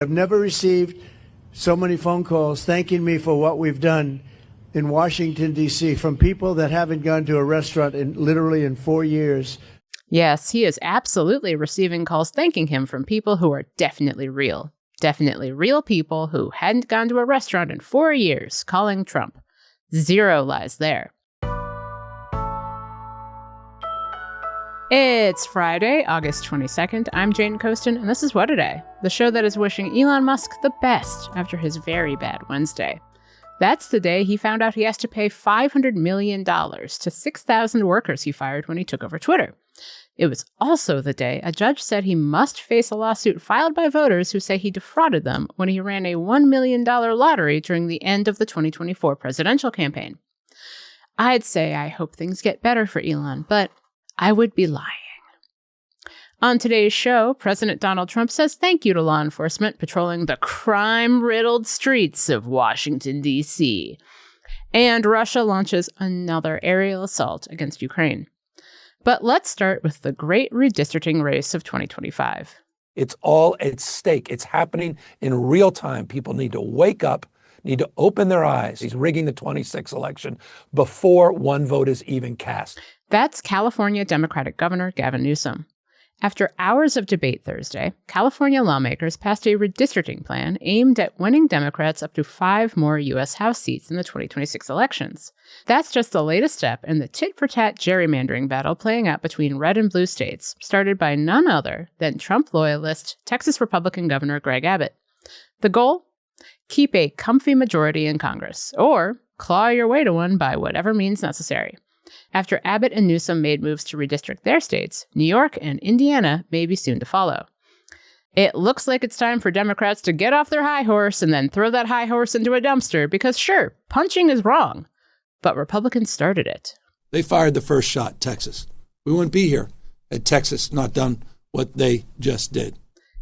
I've never received so many phone calls thanking me for what we've done in Washington, D.C. from people that haven't gone to a restaurant literally in 4 years. Yes, he is absolutely receiving calls thanking him from people who are definitely real. Definitely real people who hadn't gone to a restaurant in 4 years calling Trump. Zero lies there. It's Friday, August 22nd. I'm Jane Coaston, and this is What A Day, the show that is wishing Elon Musk the best after his very bad Wednesday. That's the day he found out he has to pay $500 million to 6,000 workers he fired when he took over Twitter. It was also the day a judge said he must face a lawsuit filed by voters who say he defrauded them when he ran a $1 million lottery during the end of the 2024 presidential campaign. I'd say I hope things get better for Elon, but I would be lying. On today's show, President Donald Trump says thank you to law enforcement patrolling the crime-riddled streets of Washington, D.C. And Russia launches another aerial assault against Ukraine. But let's start with the great redistricting race of 2025. It's all at stake. It's happening in real time. People need to wake up, need to open their eyes. He's rigging the 26th election before one vote is even cast. That's California Democratic Governor Gavin Newsom. After hours of debate Thursday, California lawmakers passed a redistricting plan aimed at winning Democrats up to 5 more U.S. House seats in the 2026 elections. That's just the latest step in the tit-for-tat gerrymandering battle playing out between red and blue states, started by none other than Trump loyalist Texas Republican Governor Greg Abbott. The goal? Keep a comfy majority in Congress, or claw your way to one by whatever means necessary. After Abbott and Newsom made moves to redistrict their states, New York and Indiana may be soon to follow. It looks like it's time for Democrats to get off their high horse and then throw that high horse into a dumpster because, sure, punching is wrong, but Republicans started it. They fired the first shot, Texas. We wouldn't be here had Texas not done what they just did.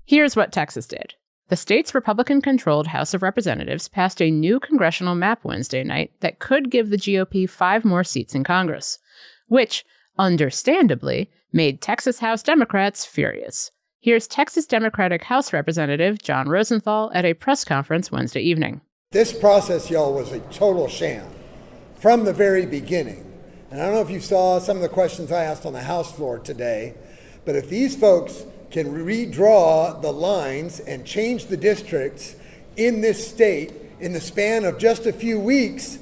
Here's what Texas did. The state's Republican-controlled House of Representatives passed a new congressional map Wednesday night that could give the GOP 5 more seats in Congress, which, understandably, made Texas House Democrats furious. Here's Texas Democratic House Representative John Rosenthal at a press conference Wednesday evening. This process, y'all, was a total sham from the very beginning. And I don't know if you saw some of the questions I asked on the House floor today, but if these folks can redraw the lines and change the districts in this state in the span of just a few weeks,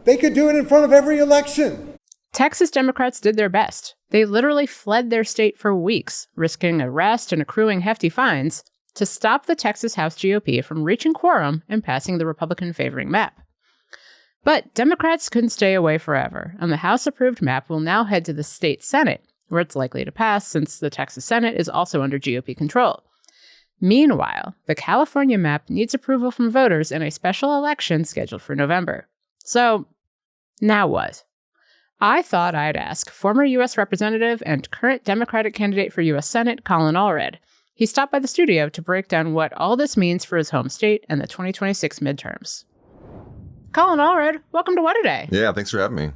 they could do it in front of every election. Texas Democrats did their best. They literally fled their state for weeks, risking arrest and accruing hefty fines to stop the Texas House GOP from reaching quorum and passing the Republican-favoring map. But Democrats couldn't stay away forever, and the House-approved map will now head to the state Senate, where it's likely to pass since the Texas Senate is also under GOP control. Meanwhile, the California map needs approval from voters in a special election scheduled for November. So, now what? I thought I'd ask former U.S. Representative and current Democratic candidate for U.S. Senate, Colin Allred. He stopped by the studio to break down what all this means for his home state and the 2026 midterms. Colin Allred, welcome to What A Day. Yeah, thanks for having me.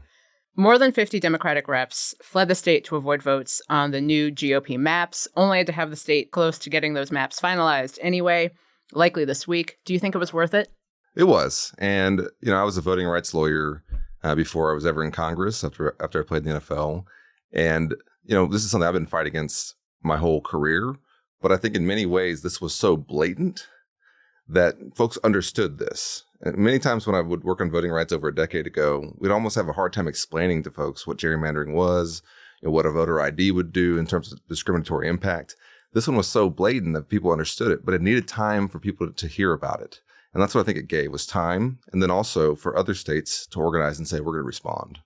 More than 50 Democratic reps fled the state to avoid votes on the new GOP maps, only to have the state close to getting those maps finalized anyway, likely this week. Do you think it was worth it? It was. And, I was a voting rights lawyer before I was ever in Congress, after I played in the NFL. And, this is something I've been fighting against my whole career. But I think in many ways, this was so blatant that folks understood this. And many times when I would work on voting rights over a decade ago, we'd almost have a hard time explaining to folks what gerrymandering was, what a voter ID would do in terms of discriminatory impact. This one was so blatant that people understood it, but it needed time for people to hear about it. And that's what I think it gave, was time, and then also for other states to organize and say, we're going to respond.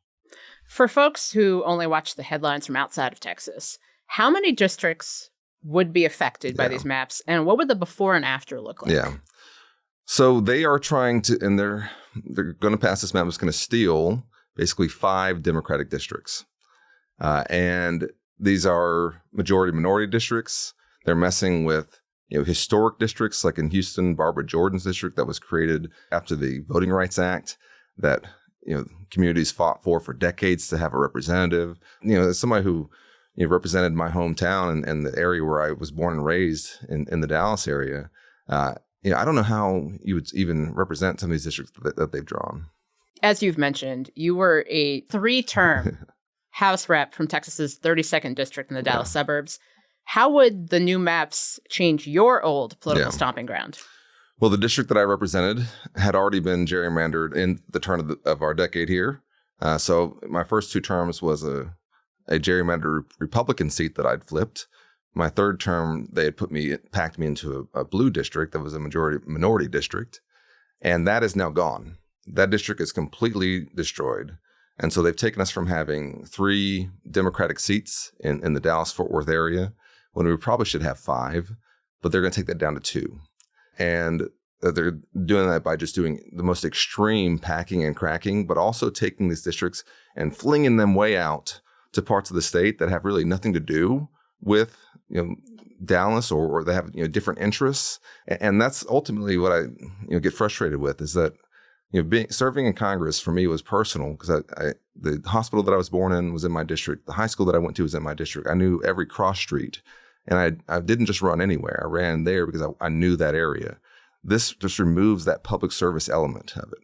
For folks who only watch the headlines from outside of Texas, how many districts would be affected by these maps, and what would the before and after look like? Yeah. So they are trying to, and they're going to pass this map that's going to steal basically 5 Democratic districts. And these are majority-minority districts. They're messing with, historic districts, like in Houston, Barbara Jordan's district that was created after the Voting Rights Act that, communities fought for decades to have a representative. As somebody who represented my hometown and the area where I was born and raised in the Dallas area, I don't know how you would even represent some of these districts that they've drawn. As you've mentioned, you were a 3-term House rep from Texas's 32nd district in the Dallas suburbs. How would the new maps change your old political stomping ground? Well, the district that I represented had already been gerrymandered in the turn of our decade here. So my first 2 terms was a gerrymandered Republican seat that I'd flipped. My 3rd term, they had packed me into a blue district that was a minority district, and that is now gone. That district is completely destroyed. And so they've taken us from having 3 Democratic seats in the Dallas-Fort Worth area when we probably should have 5, but they're going to take that down to 2. And they're doing that by just doing the most extreme packing and cracking, but also taking these districts and flinging them way out to parts of the state that have really nothing to do with Dallas, or they have different interests. And that's ultimately what I get frustrated with, is that serving in Congress for me was personal, because the hospital that I was born in was in my district. The high school that I went to was in my district. I knew every cross street, and I didn't just run anywhere. I ran there because I knew that area. This just removes that public service element of it.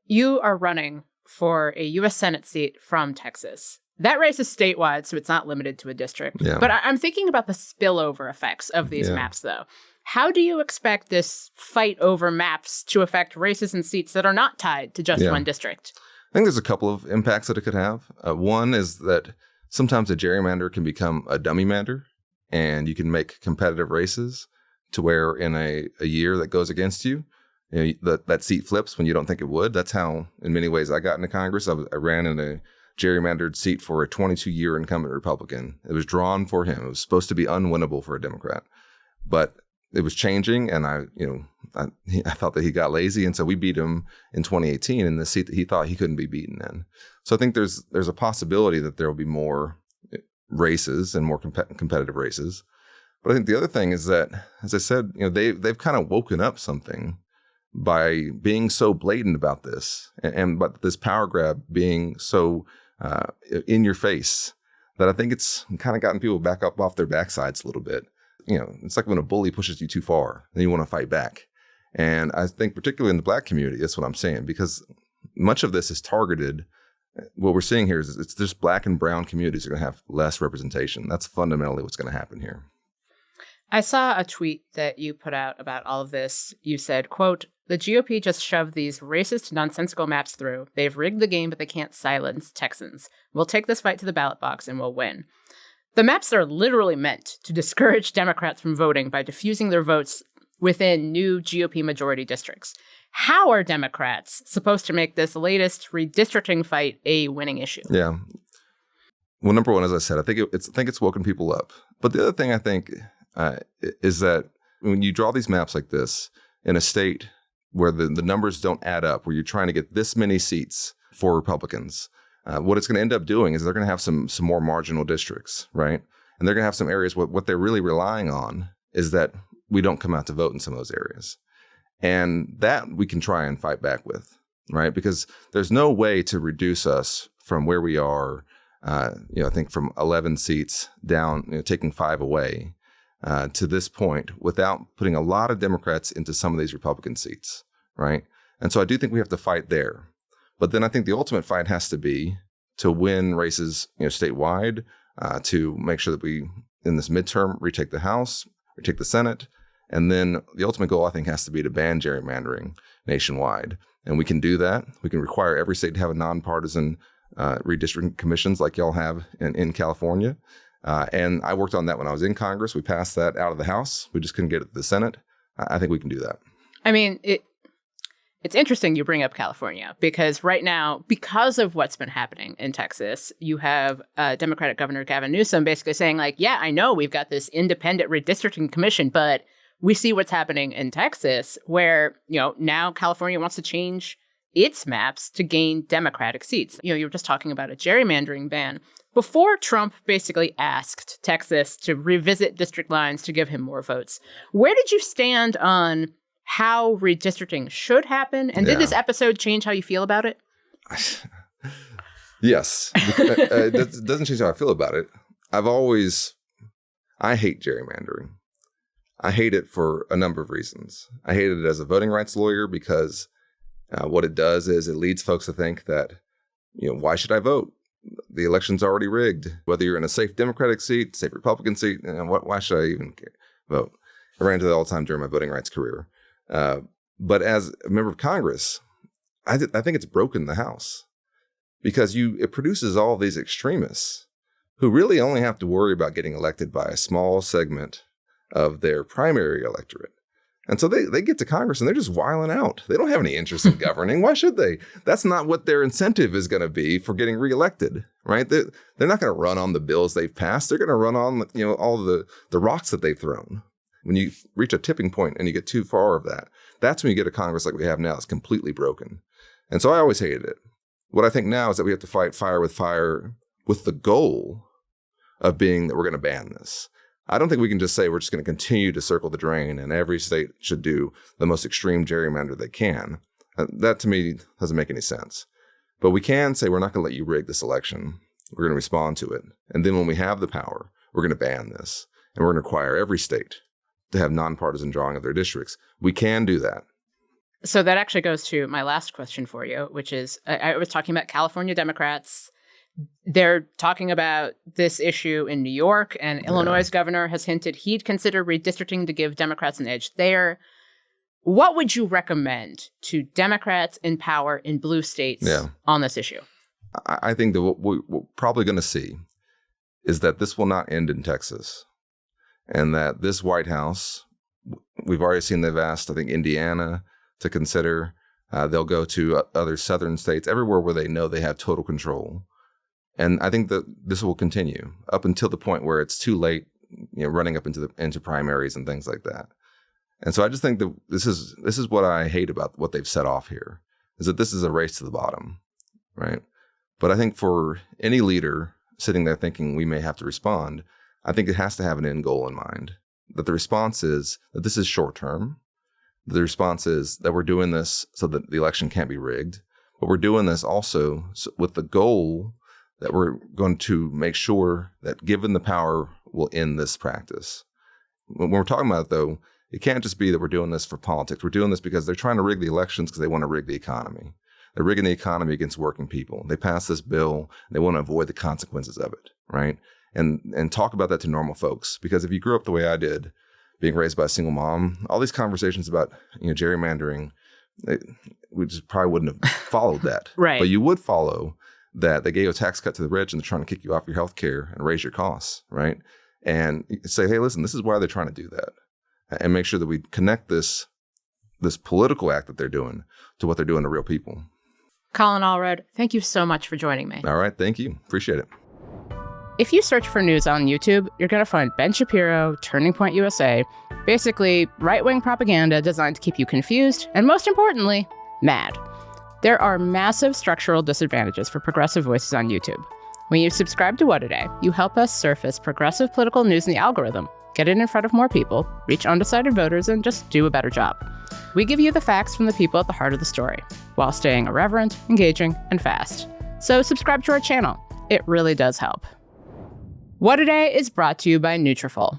You are running for a U.S. Senate seat from Texas. That race is statewide, so it's not limited to a district. Yeah. But I'm thinking about the spillover effects of these maps, though. How do you expect this fight over maps to affect races and seats that are not tied to just one district? I think there's a couple of impacts that it could have. One is that sometimes a gerrymander can become a dummy mander, and you can make competitive races to where in a year that goes against you, that seat flips when you don't think it would. That's how, in many ways, I got into Congress. I ran in a gerrymandered seat for a 22-year incumbent Republican. It was drawn for him. It was supposed to be unwinnable for a Democrat, but it was changing, and I thought that he got lazy, and so we beat him in 2018 in the seat that he thought he couldn't be beaten in. So I think there's a possibility that there will be more races and more competitive races. But I think the other thing is that, as I said, they've kind of woken up something by being so blatant about this, and but this power grab being so in your face, that I think it's kind of gotten people back up off their backsides a little bit. It's like when a bully pushes you too far, then you want to fight back. And I think particularly in the Black community, that's what I'm saying, because much of this is targeted. What we're seeing here is it's just Black and brown communities are going to have less representation. That's fundamentally what's going to happen here. I saw a tweet that you put out about all of this. You said, quote, "The GOP just shoved these racist, nonsensical maps through. They've rigged the game, but they can't silence Texans. We'll take this fight to the ballot box and we'll win." The maps are literally meant to discourage Democrats from voting by diffusing their votes within new GOP majority districts. How are Democrats supposed to make this latest redistricting fight a winning issue? Yeah. Well, number one, as I said, I think it's woken people up. But the other thing I think is that when you draw these maps like this in a state where the numbers don't add up, where you're trying to get this many seats for Republicans, what it's going to end up doing is they're going to have some more marginal districts, right? And they're going to have some areas what they're really relying on is that we don't come out to vote in some of those areas. And that we can try and fight back with, right? Because there's no way to reduce us from where we are, I think from 11 seats down, taking 5 away to this point without putting a lot of Democrats into some of these Republican seats, right? And so I do think we have to fight there. But then I think the ultimate fight has to be to win races, statewide, to make sure that we, in this midterm, retake the House, retake the Senate. And then the ultimate goal, I think, has to be to ban gerrymandering nationwide. And we can do that. We can require every state to have a nonpartisan redistricting commissions like y'all have in California. And I worked on that when I was in Congress. We passed that out of the House. We just couldn't get it to the Senate. I think we can do that. I mean, it's interesting you bring up California, because right now, because of what's been happening in Texas, you have Democratic Governor Gavin Newsom basically saying, like, yeah, I know we've got this independent redistricting commission, but we see what's happening in Texas, where, now California wants to change its maps to gain Democratic seats. You were just talking about a gerrymandering ban. Before Trump basically asked Texas to revisit district lines to give him more votes, where did you stand on how redistricting should happen? And did this episode change how you feel about it? Yes. It doesn't change how I feel about it. I hate gerrymandering. I hate it for a number of reasons. I hate it as a voting rights lawyer because what it does is it leads folks to think that, why should I vote? The election's already rigged. Whether you're in a safe Democratic seat, safe Republican seat, why should I even vote? I ran into that all the time during my voting rights career. But as a member of Congress, I think it's broken the House because it produces all these extremists who really only have to worry about getting elected by a small segment of their primary electorate. And so they get to Congress and they're just wiling out. They don't have any interest in governing. Why should they? That's not what their incentive is going to be for getting reelected, right? They're not going to run on the bills they've passed. They're going to run on, all the rocks that they've thrown. When you reach a tipping point and you get too far of that, that's when you get a Congress like we have now that's completely broken. And so I always hated it. What I think now is that we have to fight fire with the goal of being that we're going to ban this. I don't think we can just say we're just going to continue to circle the drain and every state should do the most extreme gerrymander they can. That to me doesn't make any sense. But we can say we're not going to let you rig this election. We're going to respond to it. And then when we have the power, we're going to ban this. And we're going to require every state to have nonpartisan drawing of their districts. We can do that. So that actually goes to my last question for you, which is I was talking about California Democrats. They're talking about this issue in New York, and Illinois' governor has hinted he'd consider redistricting to give Democrats an edge there. What would you recommend to Democrats in power in blue states on this issue? I think that what we're probably going to see is that this will not end in Texas, and that this White House, we've already seen they've asked, I think, Indiana to consider. They'll go to other southern states, everywhere where they know they have total control. And I think that this will continue up until the point where it's too late, running up into primaries and things like that. And so I just think that this is what I hate about what they've set off here, is that this is a race to the bottom, right? But I think for any leader sitting there thinking we may have to respond, I think it has to have an end goal in mind, that the response is that this is short term. The response is that we're doing this so that the election can't be rigged, but we're doing this also with the goal that we're going to make sure that given the power, we'll end this practice. When we're talking about it, though, it can't just be that we're doing this for politics. We're doing this because they're trying to rig the elections because they want to rig the economy. They're rigging the economy against working people. They pass this bill, and they want to avoid the consequences of it, right? And talk about that to normal folks. Because if you grew up the way I did, being raised by a single mom, all these conversations about gerrymandering, we just probably wouldn't have followed that. Right. But you would follow that they gave a tax cut to the rich and they're trying to kick you off your health care and raise your costs, right? And say, hey, listen, this is why they're trying to do that. And make sure that we connect this political act that they're doing to what they're doing to real people. Colin Allred, thank you so much for joining me. All right, thank you. Appreciate it. If you search for news on YouTube, you're going to find Ben Shapiro, Turning Point USA, basically right-wing propaganda designed to keep you confused and, most importantly, mad. There are massive structural disadvantages for progressive voices on YouTube. When you subscribe to What A Day, you help us surface progressive political news in the algorithm, get it in front of more people, reach undecided voters, and just do a better job. We give you the facts from the people at the heart of the story, while staying irreverent, engaging, and fast. So subscribe to our channel. It really does help. What A Day is brought to you by Nutrafol.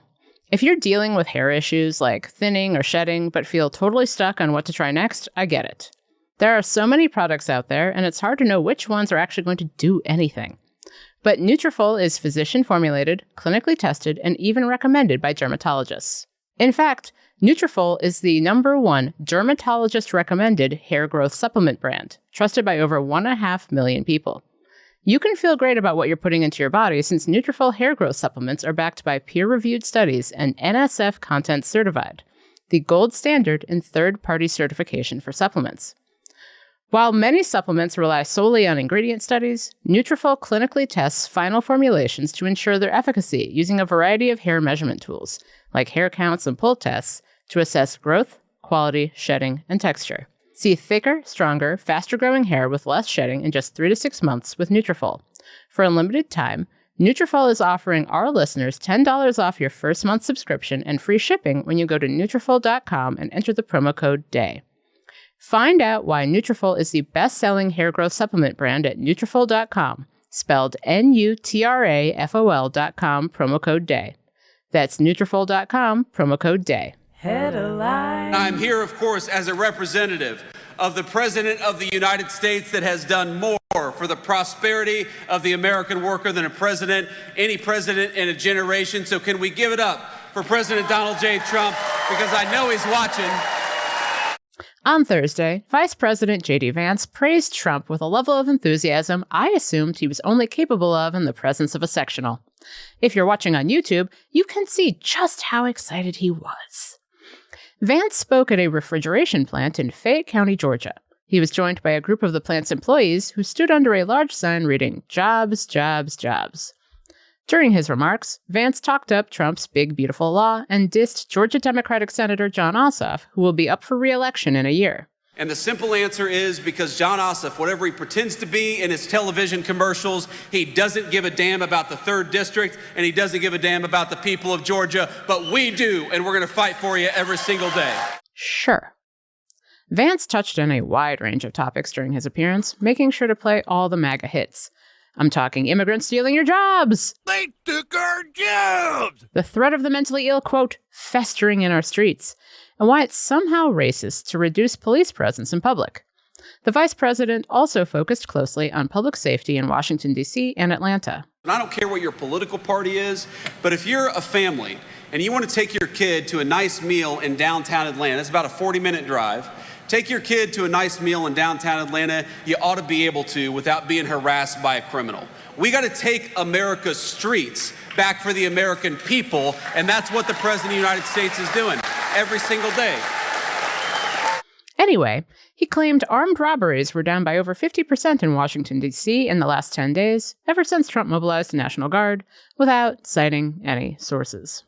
If you're dealing with hair issues like thinning or shedding, but feel totally stuck on what to try next, I get it. There are so many products out there, and it's hard to know which ones are actually going to do anything. But Nutrafol is physician-formulated, clinically tested, and even recommended by dermatologists. In fact, Nutrafol is the #1 dermatologist-recommended hair growth supplement brand, trusted by over 1.5 million people. You can feel great about what you're putting into your body since Nutrafol hair growth supplements are backed by peer-reviewed studies and NSF Content Certified, the gold standard in third-party certification for supplements. While many supplements rely solely on ingredient studies, Nutrafol clinically tests final formulations to ensure their efficacy using a variety of hair measurement tools, like hair counts and pull tests, to assess growth, quality, shedding, and texture. See thicker, stronger, faster-growing hair with less shedding in just 3 to 6 months with Nutrafol. For a limited time, Nutrafol is offering our listeners $10 off your first month subscription and free shipping when you go to Nutrafol.com and enter the promo code DAY. Find out why Nutrafol is the best-selling hair growth supplement brand at Nutrafol.com, spelled Nutrafol.com, promo code DAY. That's Nutrafol.com, promo code DAY. Headline. I'm here, of course, as a representative of the President of the United States that has done more for the prosperity of the American worker than any president in a generation. So can we give it up for President Donald J. Trump? Because I know he's watching. On Thursday, Vice President J.D. Vance praised Trump with a level of enthusiasm I assumed he was only capable of in the presence of a sectional. If you're watching on YouTube, you can see just how excited he was. Vance spoke at a refrigeration plant in Fayette County, Georgia. He was joined by a group of the plant's employees who stood under a large sign reading, "Jobs, jobs, jobs." During his remarks, Vance talked up Trump's big, beautiful law and dissed Georgia Democratic Senator Jon Ossoff, who will be up for re-election in a year. And the simple answer is because Jon Ossoff, whatever he pretends to be in his television commercials, he doesn't give a damn about the 3rd District, and he doesn't give a damn about the people of Georgia, but we do, and we're going to fight for you every single day. Sure. Vance touched on a wide range of topics during his appearance, making sure to play all the MAGA hits. I'm talking immigrants stealing your jobs! They took our jobs! The threat of the mentally ill, quote, festering in our streets, and why it's somehow racist to reduce police presence in public. The vice president also focused closely on public safety in Washington, D.C. and Atlanta. And I don't care what your political party is, but if you're a family and you want to take your kid to a nice meal in downtown Atlanta, it's about a 40-minute drive, take your kid to a nice meal in downtown Atlanta, you ought to be able to without being harassed by a criminal. We got to take America's streets back for the American people, and that's what the President of the United States is doing every single day. Anyway, he claimed armed robberies were down by over 50% in Washington, D.C. in the last 10 days, ever since Trump mobilized the National Guard, without citing any sources.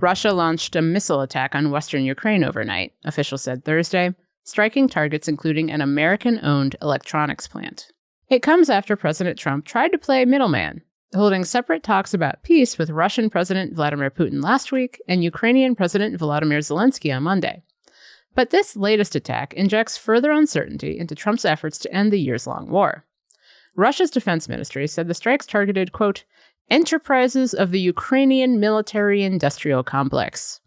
Russia launched a missile attack on western Ukraine overnight, officials said Thursday, striking targets including an American-owned electronics plant. It comes after President Trump tried to play middleman, holding separate talks about peace with Russian President Vladimir Putin last week and Ukrainian President Volodymyr Zelensky on Monday. But this latest attack injects further uncertainty into Trump's efforts to end the years-long war. Russia's defense ministry said the strikes targeted, quote, enterprises of the Ukrainian military-industrial complex.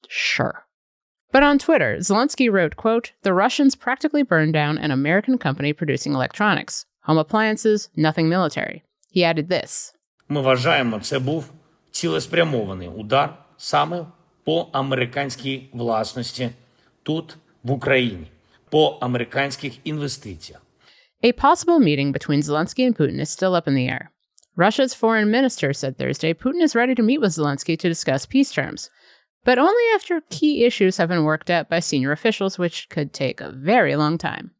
Sure. But on Twitter, Zelensky wrote, quote, the Russians practically burned down an American company producing electronics, home appliances, nothing military. He added this. Ми вважаємо, це був цілеспрямований удар саме по американській власності тут, в Україні, по американських інвестиціях. A possible meeting between Zelensky and Putin is still up in the air. Russia's foreign minister said Thursday Putin is ready to meet with Zelensky to discuss peace terms, but only after key issues have been worked out by senior officials, which could take a very long time.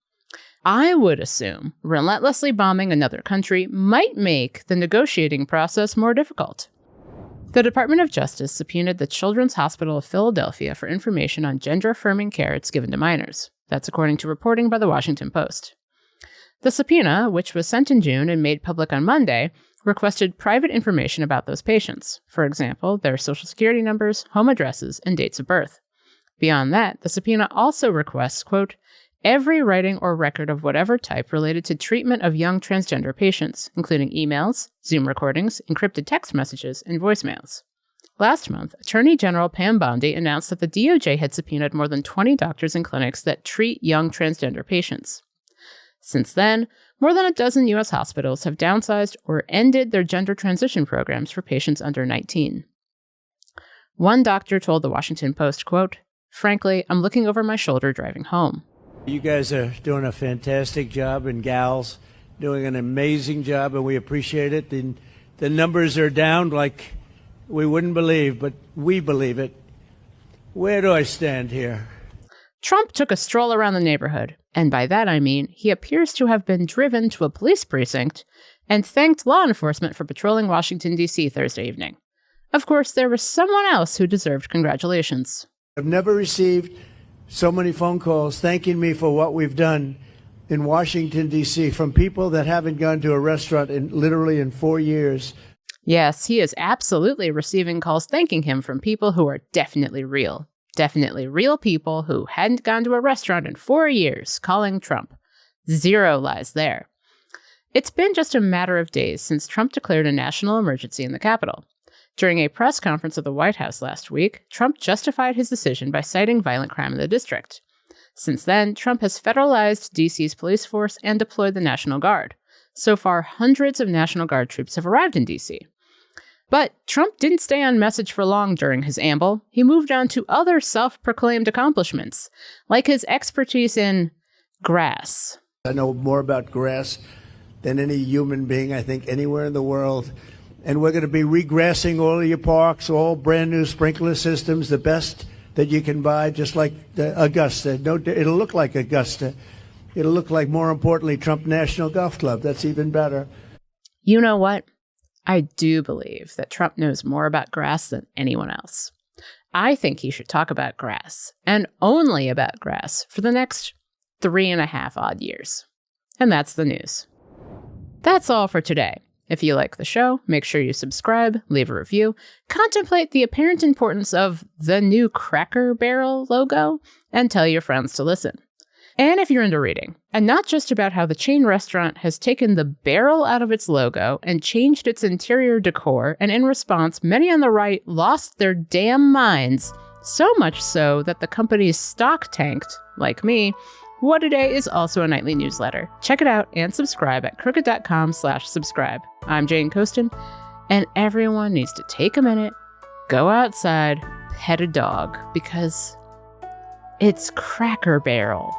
I would assume relentlessly bombing another country might make the negotiating process more difficult. The Department of Justice subpoenaed the Children's Hospital of Philadelphia for information on gender-affirming care it's given to minors. That's according to reporting by the Washington Post. The subpoena, which was sent in June and made public on Monday, requested private information about those patients. For example, their social security numbers, home addresses, and dates of birth. Beyond that, the subpoena also requests, quote, every writing or record of whatever type related to treatment of young transgender patients, including emails, Zoom recordings, encrypted text messages, and voicemails. Last month, Attorney General Pam Bondi announced that the DOJ had subpoenaed more than 20 doctors and clinics that treat young transgender patients. Since then, more than a dozen U.S. hospitals have downsized or ended their gender transition programs for patients under 19. One doctor told the Washington Post, quote, frankly, I'm looking over my shoulder driving home. You guys are doing a fantastic job, and gals doing an amazing job, and we appreciate it. The numbers are down like we wouldn't believe, but we believe it. Where do I stand here? Trump took a stroll around the neighborhood, and by that I mean he appears to have been driven to a police precinct and thanked law enforcement for patrolling Washington, D.C. Thursday evening. Of course, there was someone else who deserved congratulations. I've never received so many phone calls thanking me for what we've done in Washington, D.C. from people that haven't gone to a restaurant literally in 4 years. Yes, he is absolutely receiving calls thanking him from people who are definitely real. Definitely real people who hadn't gone to a restaurant in 4 years calling Trump. Zero lies there. It's been just a matter of days since Trump declared a national emergency in the Capitol. During a press conference at the White House last week, Trump justified his decision by citing violent crime in the district. Since then, Trump has federalized D.C.'s police force and deployed the National Guard. So far, hundreds of National Guard troops have arrived in D.C. But Trump didn't stay on message for long during his amble. He moved on to other self-proclaimed accomplishments, like his expertise in grass. I know more about grass than any human being, I think, anywhere in the world. And we're going to be regrassing all of your parks, all brand new sprinkler systems, the best that you can buy, just like the Augusta. No, it'll look like Augusta. It'll look like, more importantly, Trump National Golf Club. That's even better. You know what? I do believe that Trump knows more about grass than anyone else. I think he should talk about grass, and only about grass, for the next 3.5 odd years. And that's the news. That's all for today. If you like the show, make sure you subscribe, leave a review, contemplate the apparent importance of the new Cracker Barrel logo, and tell your friends to listen. And if you're into reading, and not just about how the chain restaurant has taken the barrel out of its logo and changed its interior decor, and in response, many on the right lost their damn minds, so much so that the company's stock tanked, like me. What A Day is also a nightly newsletter. Check it out and subscribe at crooked.com/subscribe. I'm Jane Coaston, and everyone needs to take a minute, go outside, pet a dog, because it's Cracker Barrel.